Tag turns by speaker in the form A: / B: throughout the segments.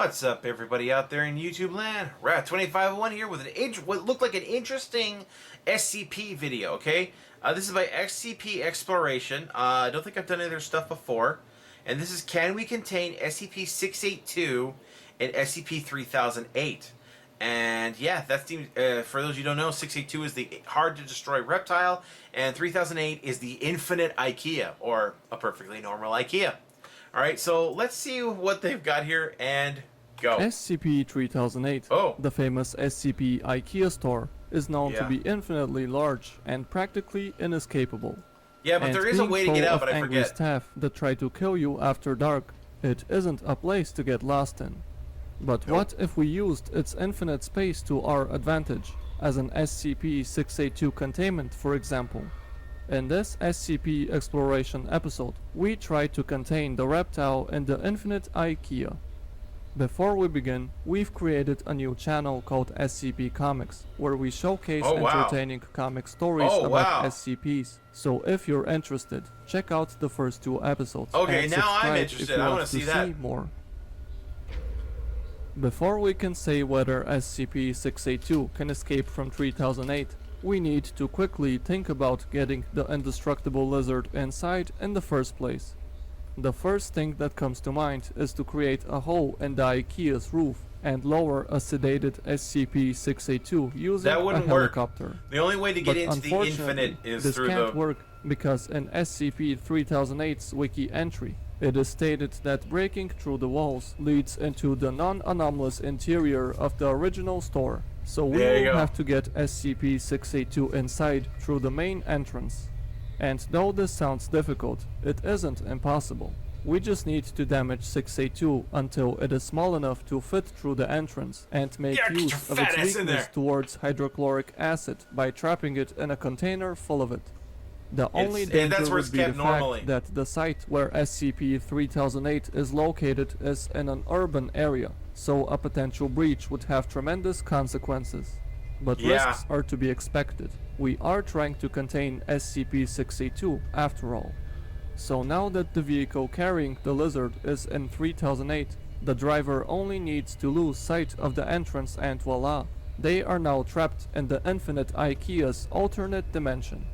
A: What's up, everybody out there in YouTube land? Rat2501 here with what looked like an interesting SCP video, okay? This is by SCP Exploration. I don't think I've done any of their stuff before. And this is Can We Contain SCP-682 and SCP-3008? And yeah, that's the, for those you don't know, 682 is the hard-to-destroy reptile, and 3008 is the infinite IKEA, or a perfectly normal IKEA. Alright, so let's see what they've got here and go.
B: SCP-3008, the famous SCP IKEA store, is known to be infinitely large and practically inescapable.
A: Yeah, but there is a way to get out, but I forget.
B: Staff that try to kill you after dark, it isn't a place to get lost in. But what if we used its infinite space to our advantage, as an SCP-682 containment, for example? In this SCP Exploration episode, we try to contain the reptile in the infinite IKEA. Before we begin, we've created a new channel called SCP Comics, where we showcase entertaining comic stories about SCPs. So if you're interested, check out the first 2 episodes.
A: Okay,
B: and
A: now I'm
B: subscribe
A: interested.
B: if you
A: I
B: want
A: want to see that.
B: More. Before we can say whether SCP-682 can escape from 3008, we need to quickly think about getting the indestructible lizard inside in the first place. The first thing that comes to mind is to create a hole in the IKEA's roof and lower a sedated SCP-682 using a helicopter.
A: Work. The only way to get into the infinite is
B: this
A: through
B: can't work because in SCP-3008's wiki entry, it is stated that breaking through the walls leads into the non-anomalous interior of the original store. So we will have to get SCP-682 inside through the main entrance. And though this sounds difficult, it isn't impossible. We just need to damage 682 until it is small enough to fit through the entrance and make use of its weakness towards hydrochloric acid by trapping it in a container full of it. The only danger would be the fact that the site where SCP-3008 is located is in an urban area, so a potential breach would have tremendous consequences. But risks are to be expected. We are trying to contain SCP-682 after all. So now that the vehicle carrying the lizard is in 3008, the driver only needs to lose sight of the entrance and voila, they are now trapped in the infinite IKEA's alternate dimension.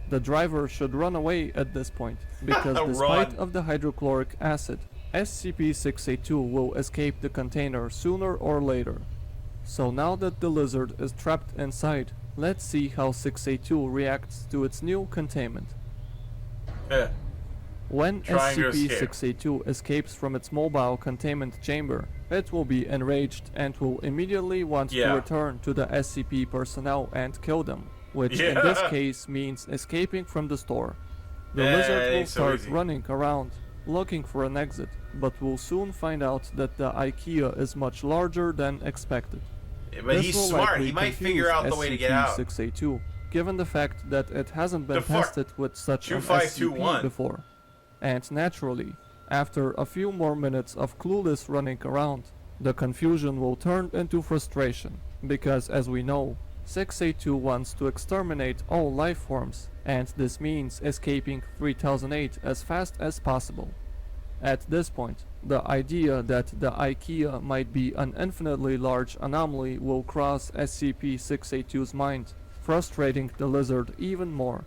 B: The driver should run away at this point, because despite of the hydrochloric acid, SCP-682 will escape the container sooner or later. So now that the lizard is trapped inside, let's see how 682 reacts to its new containment. When SCP-682 escapes from its mobile containment chamber, it will be enraged and will immediately want to return to the SCP personnel and kill them, which in this case means escaping from the store. The lizard will start running around, looking for an exit, but will soon find out that the IKEA is much larger than expected.
A: But he's smart, he might figure out the way to get out.
B: SCP-682, given the fact that it hasn't been tested with such an SCP before. And naturally, after a few more minutes of clueless running around, the confusion will turn into frustration, because as we know, 682 wants to exterminate all life forms, and this means escaping 3008 as fast as possible. At this point, the idea that the IKEA might be an infinitely large anomaly will cross SCP-682's mind, frustrating the lizard even more.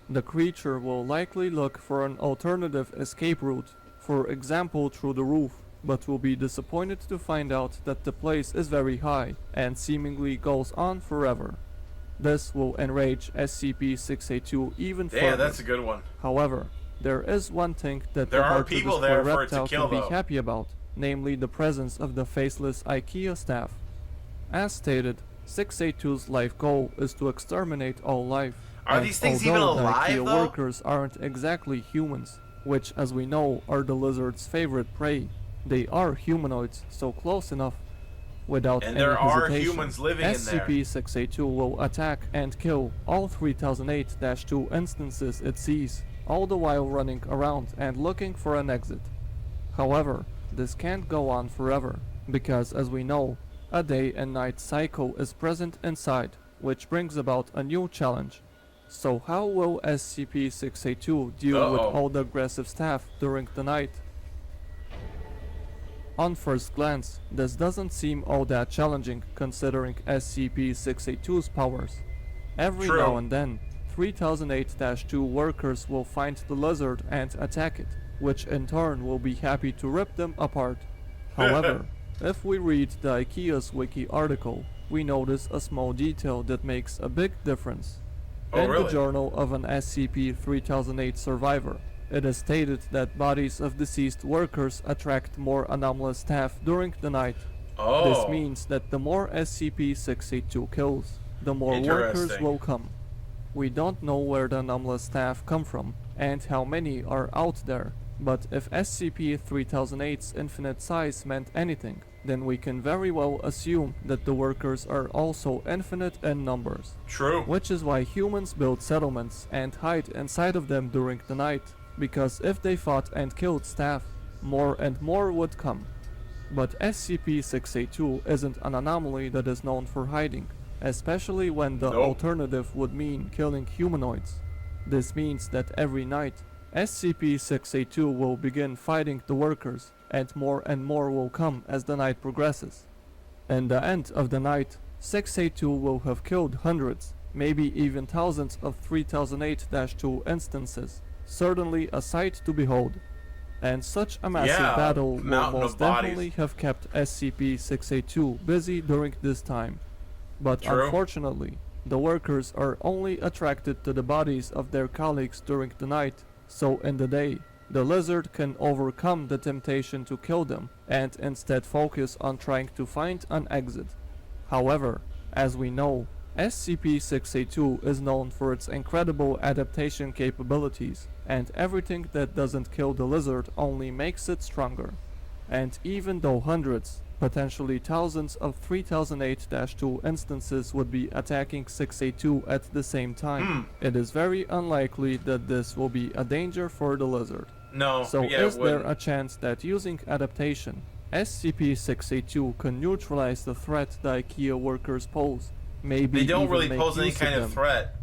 B: The creature will likely look for an alternative escape route, for example through the roof, but will be disappointed to find out that the place is very high and seemingly goes on forever. This will enrage SCP-682 even further.
A: Yeah, that's a good one.
B: However, there is one thing that the hard-to-destroy reptile can be happy about, namely the presence of the faceless IKEA staff. As stated, 682's life goal is to exterminate all life.
A: Are these things even alive,
B: the IKEA workers aren't exactly humans, which as we know are the lizard's favorite prey. They are humanoids, so close enough. Without any hesitation,
A: humans living in there.
B: SCP-682 will attack and kill all 3008-2 instances it sees, all the while running around and looking for an exit. However, this can't go on forever, because as we know, a day and night cycle is present inside, which brings about a new challenge. So how will SCP-682 deal with all the aggressive staff during the night? On first glance, this doesn't seem all that challenging considering SCP-682's powers. Every
A: True.
B: now and then, 3008-2 workers will find the lizard and attack it, which in turn will be happy to rip them apart. However, if we read the IKEA's wiki article, we notice a small detail that makes a big difference.
A: Oh,
B: In
A: really?
B: the journal of an SCP-3008 survivor, it is stated that bodies of deceased workers attract more anomalous staff during the night.
A: Oh.
B: This means that the more SCP-682 kills, the more workers
A: Interesting.
B: will come. We don't know where the anomalous staff come from and how many are out there, but if SCP-3008's infinite size meant anything, then we can very well assume that the workers are also infinite in numbers.
A: True.
B: Which is why humans build settlements and hide inside of them during the night, because if they fought and killed staff, more and more would come. But SCP-682 isn't an anomaly that is known for hiding, especially when the
A: Nope.
B: alternative would mean killing humanoids. This means that every night, SCP-682 will begin fighting the workers, and more will come as the night progresses. In the end of the night, 682 will have killed hundreds, maybe even thousands of 3008-2 instances, certainly a sight to behold. And such a massive
A: Yeah,
B: battle will
A: mountain
B: most
A: of bodies.
B: definitely have kept SCP-682 busy during this time. But
A: True.
B: unfortunately, the workers are only attracted to the bodies of their colleagues during the night, so in the day, the lizard can overcome the temptation to kill them and instead focus on trying to find an exit. However, as we know, SCP-682 is known for its incredible adaptation capabilities, and everything that doesn't kill the lizard only makes it stronger. And even though hundreds, potentially thousands of 3008-2 instances would be attacking 682 at the same time, it is very unlikely that this will be a danger for the lizard.
A: No.
B: So
A: yeah,
B: is
A: it
B: there
A: wouldn't.
B: a chance that using adaptation, SCP-682 can neutralize the threat the IKEA workers pose? Maybe
A: They don't
B: even
A: really
B: make
A: pose any
B: use
A: kind of
B: them.
A: threat.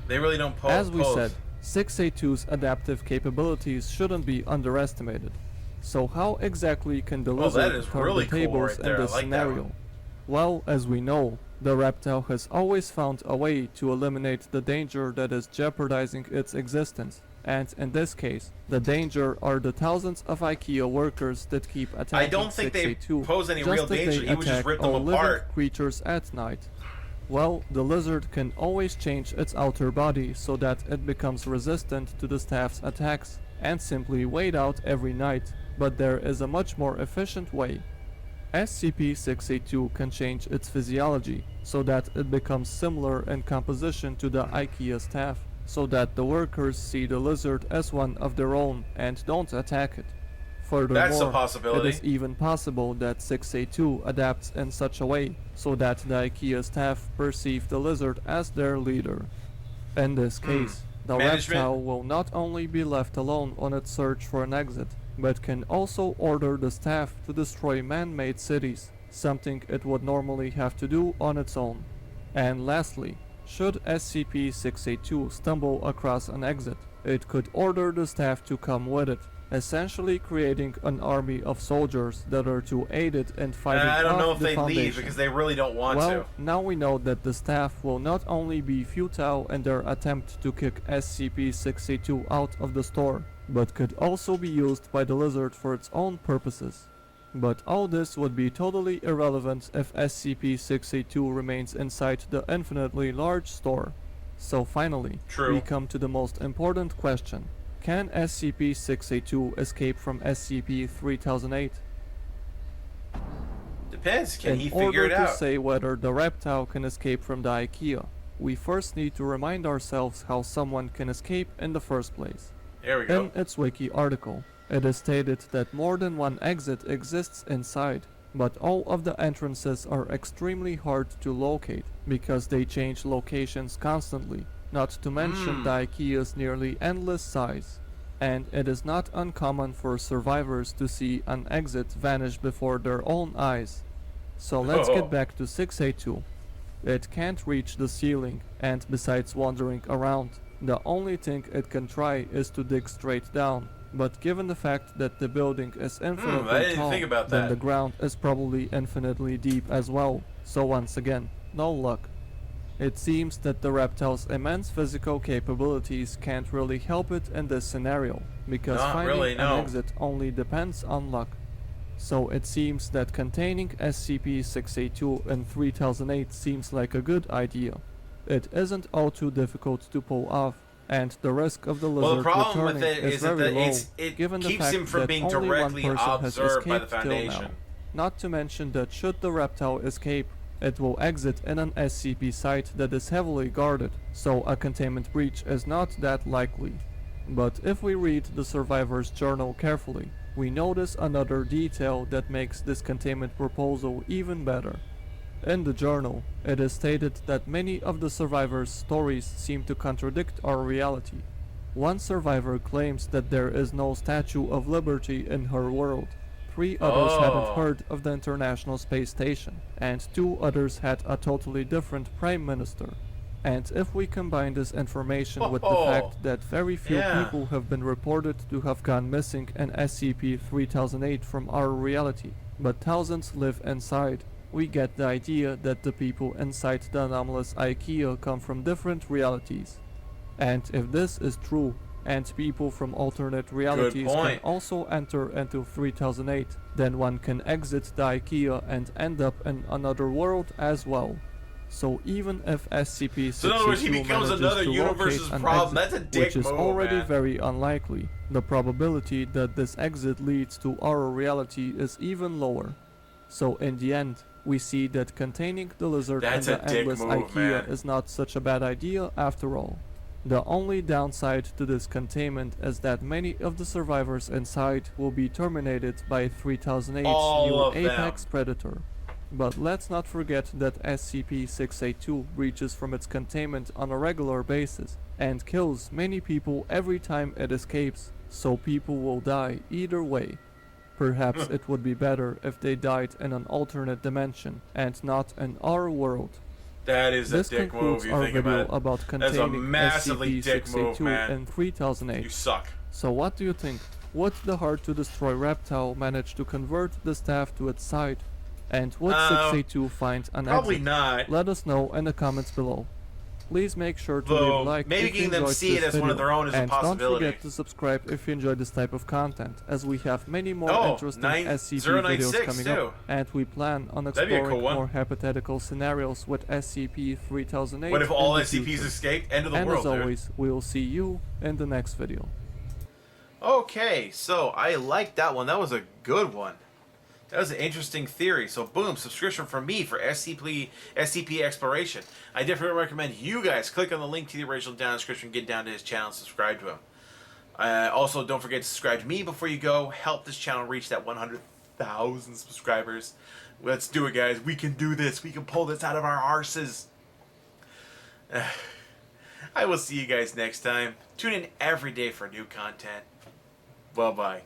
A: They really don't pose.
B: As we said, 682's adaptive capabilities shouldn't be underestimated. So how exactly can the
A: Oh, that
B: lizard
A: is
B: turn
A: really
B: the
A: cool
B: tables
A: right
B: in
A: there. I
B: this
A: like that
B: scenario?
A: one.
B: Well, as we know, the reptile has always found a way to eliminate the danger that is jeopardizing its existence. And in this case, the danger are the thousands of IKEA workers that keep attacking
A: I don't think they
B: 682,
A: pose any
B: just
A: real
B: as they
A: danger. He would just
B: attack
A: rip them
B: all living
A: apart.
B: creatures at night. Well, the lizard can always change its outer body so that it becomes resistant to the staff's attacks and simply wait out every night, but there is a much more efficient way. SCP-682 can change its physiology so that it becomes similar in composition to the IKEA staff, so that the workers see the lizard as one of their own and don't attack it. Furthermore,
A: That's a
B: it
A: possibility.
B: is even possible that 682 adapts in such a way so that the IKEA staff perceive the lizard as their leader. In this case, the
A: Management.
B: reptile will not only be left alone on its search for an exit, but can also order the staff to destroy man-made cities, something it would normally have to do on its own. And lastly, should SCP-682 stumble across an exit, it could order the staff to come with it, essentially creating an army of soldiers that are to aid it in fighting
A: I don't know
B: off
A: if
B: the
A: they
B: Foundation.
A: leave because they really don't want
B: Well,
A: to.
B: now we know that the staff will not only be futile in their attempt to kick SCP-682 out of the store, but could also be used by the lizard for its own purposes. But all this would be totally irrelevant if SCP-682 remains inside the infinitely large store. So finally,
A: True.
B: we come to the most important question. Can SCP-682 escape from SCP-3008?
A: Depends. Can
B: In
A: he
B: order
A: figure it
B: to
A: out?
B: say whether the reptile can escape from the IKEA, we first need to remind ourselves how someone can escape in the first place.
A: There we go.
B: In its wiki article, it is stated that more than one exit exists inside, but all of the entrances are extremely hard to locate because they change locations constantly, not to mention the IKEA's nearly endless size. And it is not uncommon for survivors to see an exit vanish before their own eyes. So let's
A: Oh.
B: get back to 682. It can't reach the ceiling, and besides wandering around, the only thing it can try is to dig straight down, But given the fact that the building is
A: I
B: infinitely
A: didn't
B: tall,
A: think about
B: then
A: that.
B: the ground is probably infinitely deep as well. So once again, no luck. It seems that the reptile's immense physical capabilities can't really help it in this scenario, because
A: Not
B: finding
A: really,
B: an
A: no.
B: exit only depends on luck. So it seems that containing SCP-682 in 3008 seems like a good idea. It isn't all too difficult to pull off, and the risk of the
A: Well, the
B: lizard
A: problem
B: returning
A: with it
B: is
A: is that
B: very low,
A: it
B: given the
A: keeps
B: fact
A: him from
B: that
A: being
B: only one
A: directly
B: person has
A: observed by the
B: escaped till now.
A: Foundation.
B: Not to mention that should the reptile escape, it will exit in an SCP site that is heavily guarded, so a containment breach is not that likely. But if we read the survivor's journal carefully, we notice another detail that makes this containment proposal even better. In the journal, it is stated that many of the survivors' stories seem to contradict our reality. One survivor claims that there is no Statue of Liberty in her world. 3 others hadn't heard of the International Space Station, and 2 others had a totally different Prime Minister. And if we combine this information with the fact that very few people have been reported to have gone missing in SCP-3008 from our reality, but thousands live inside, we get the idea that the people inside the anomalous IKEA come from different realities. And if this is true, and people from alternate realities can also enter into 3008, then one can exit the IKEA and end up in another world as well. So even if SCP-682
A: So in other words, he becomes
B: manages
A: another
B: to
A: universe's
B: locate an
A: problem.
B: exit,
A: That's a dick
B: which is
A: move,
B: already
A: man.
B: very unlikely, the probability that this exit leads to our reality is even lower. So in the end, we see that containing the lizard in
A: That's a
B: the
A: dick
B: endless
A: move,
B: IKEA
A: man.
B: is not such a bad idea after all. The only downside to this containment is that many of the survivors inside will be terminated by 3008's
A: All
B: new
A: of them.
B: apex predator. But let's not forget that SCP-682 breaches from its containment on a regular basis and kills many people every time it escapes, so people will die either way. Perhaps it would be better if they died in an alternate dimension and not in our world.
A: That is a
B: This
A: dick move,
B: concludes
A: you
B: our
A: think
B: video
A: about it.
B: about
A: That's a
B: containing
A: massively dick move,
B: SCP-682
A: man.
B: in 3008.
A: You suck.
B: So what do you think? Would the hard-to-destroy reptile manage to convert the staff to its side? And would 682 find an
A: Probably
B: exit?
A: not.
B: Let us know in the comments below. Please make sure to leave a
A: Though,
B: like
A: maybe
B: if you
A: getting them
B: enjoyed
A: see it
B: this
A: as one
B: video.
A: of their own is a
B: And don't
A: possibility.
B: forget to subscribe if you enjoy this type of content, as we have many more interesting SCP
A: 096
B: videos coming
A: too.
B: up, and we plan on
A: That'd be a
B: exploring
A: cool one.
B: more hypothetical scenarios with SCP-3008.
A: What if all
B: in the
A: SCPs
B: future.
A: escaped? End of the
B: And
A: world,
B: as always, we will see you in the next video.
A: Okay, so I like that one. That was a good one. That was an interesting theory. So boom, subscription from me for SCP Exploration. I definitely recommend you guys click on the link to the original down in the description, get down to his channel, and subscribe to him. Also, don't forget to subscribe to me before you go. Help this channel reach that 100,000 subscribers. Let's do it, guys. We can do this. We can pull this out of our arses. I will see you guys next time. Tune in every day for new content. Bye-bye.